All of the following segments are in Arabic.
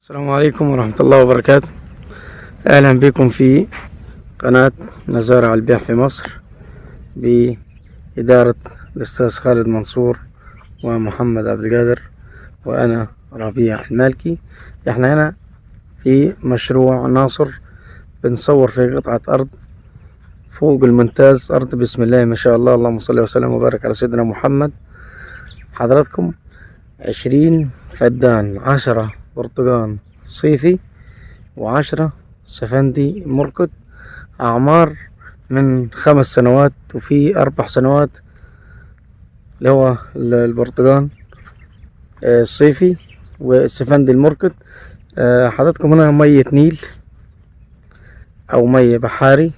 السلام عليكم ورحمة الله وبركاته. أهلا بكم في قناة مزارع البيع في مصر بإدارة الأستاذ خالد منصور ومحمد عبد القادر وأنا ربيع المالكي. احنا هنا في مشروع ناصر، بنصور في قطعة أرض فوق الممتاز، أرض بسم الله ما شاء الله، اللهم صل وسلم وبارك على سيدنا محمد. حضراتكم 20 فدان، 10 برتقان صيفي و10 سفندي مركد، أعمار من 5 سنوات وفي 4 سنوات، اللي هو البرتقان الصيفي والسفندي المركد. حضراتكم هنا مية نيل أو مية بحاري،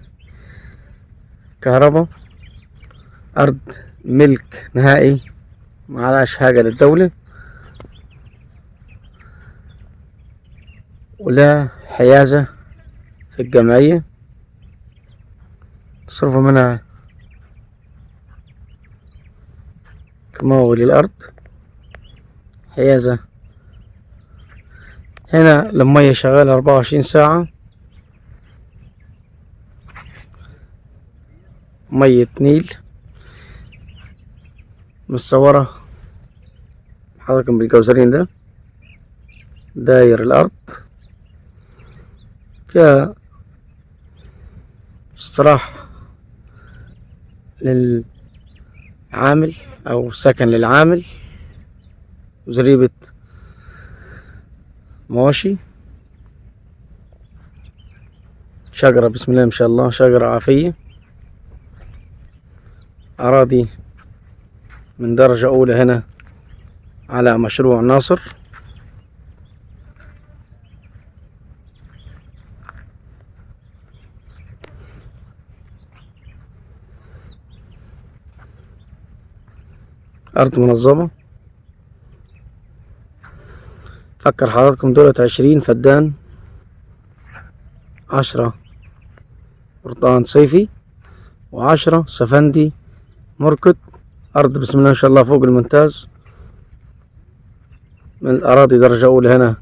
كهرباء، أرض ملك نهائي، معلاش حاجة للدولة، ولا حيازة في الجمعية تصرفوا منها كمول الأرض. حيازة هنا المية شغالة 24 ساعة، مية نيل متصورة حضراتكم بالجوزرين ده، داير الأرض فيها استراح للعامل أو سكن للعامل، وزريبة مواشي، شجرة بسم الله ما شاء الله، شجرة عافية، أراضي من درجة أولى هنا على مشروع ناصر. أرض منظمة. فكر حضراتكم دولة 20 فدان، 10 برتقان صيفي و10 سفندي مركد، أرض بسم الله ما شاء الله فوق الممتاز، من الأراضي درجة أولى هنا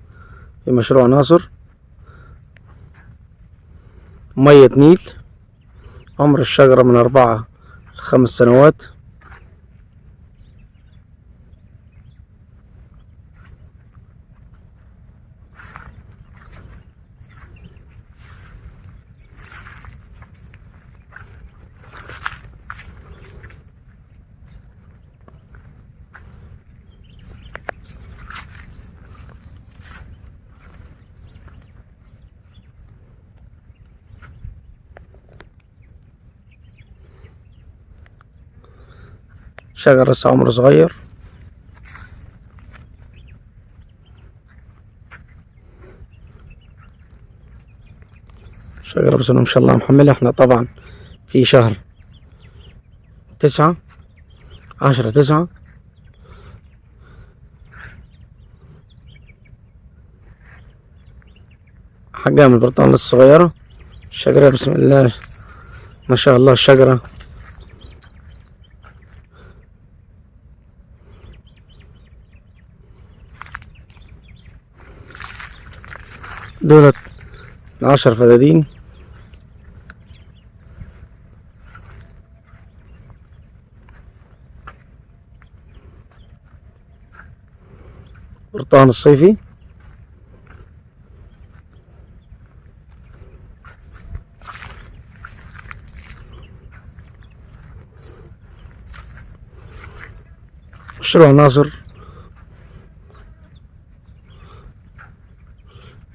في مشروع ناصر. مية نيل، عمر الشجرة من 4 ل5 سنوات. شجرة لسه عمره صغير. شجرة بسم الله ما شاء الله محملة. احنا طبعا في شهر 9، 10/9، حجام البرتقال لسه صغيرة. الشجرة بسم الله ما شاء الله، الشجرة دولت 10 فدادين، برتقان الصيفي. مشروع ناصر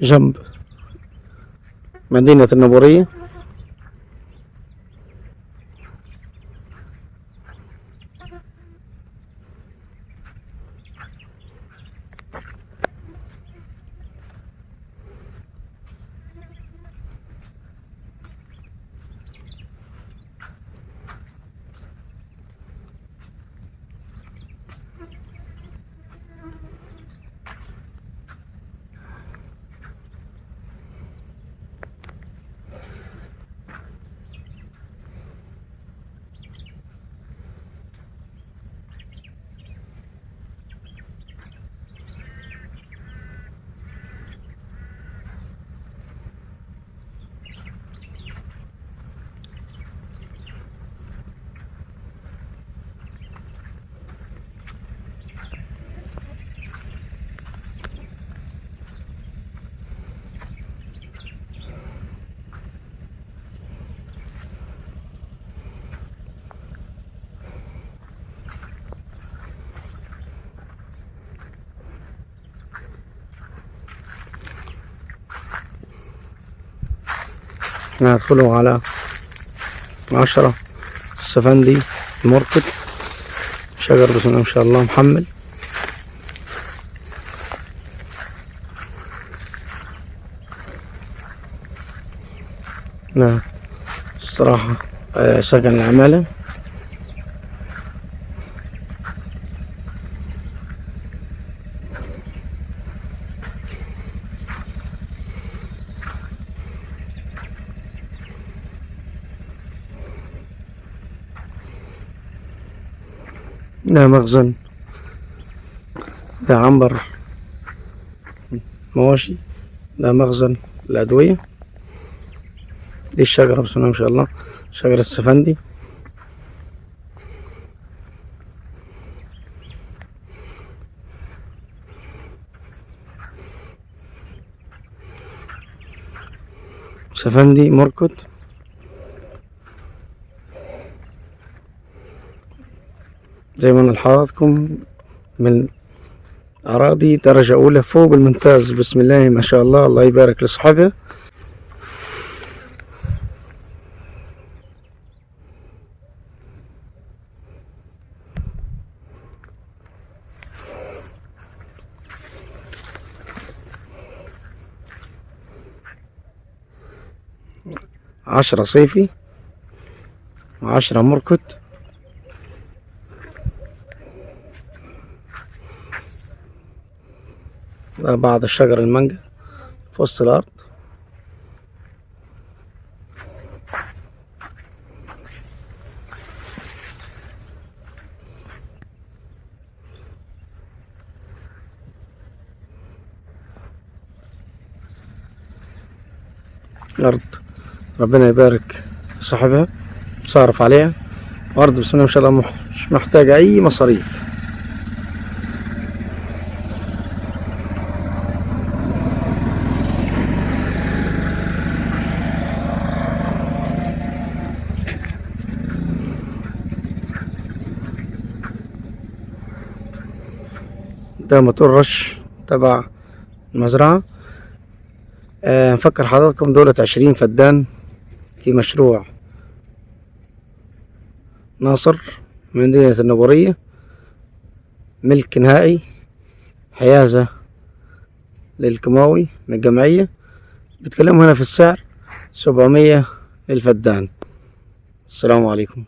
جنب مدينة النبورية. احنا هندخله على 10 السفندي المرقد، شجر بسم الله ما شاء الله محمل. نعم الصراحة سكن العمالة. ده مخزن، ده عنبر مواشي، ده مخزن الأدوية. دي الشجرة بسم الله ما شاء الله، شجرة السفندي. سفندي مرقد. زي ما لحضراتكم من أراضي درجة أولى فوق الممتاز، بسم الله ما شاء الله، الله يبارك لصحابها. عشرة صيفي و10 مركد. ده بعض الشجر المانجا في وسط الأرض. أرض ربنا يبارك صاحبها، صارف عليها، أرض بسم الله ما شاء الله مش محتاجة أي مصاريف. ده موتور رش تبع المزرعة. نفكر حضراتكم دولة 20 فدان في مشروع ناصر مدينة النبورية، ملك نهائي، حيازة للكيماوي من الجمعية. بتكلموا هنا في السعر 700 للفدان. السلام عليكم.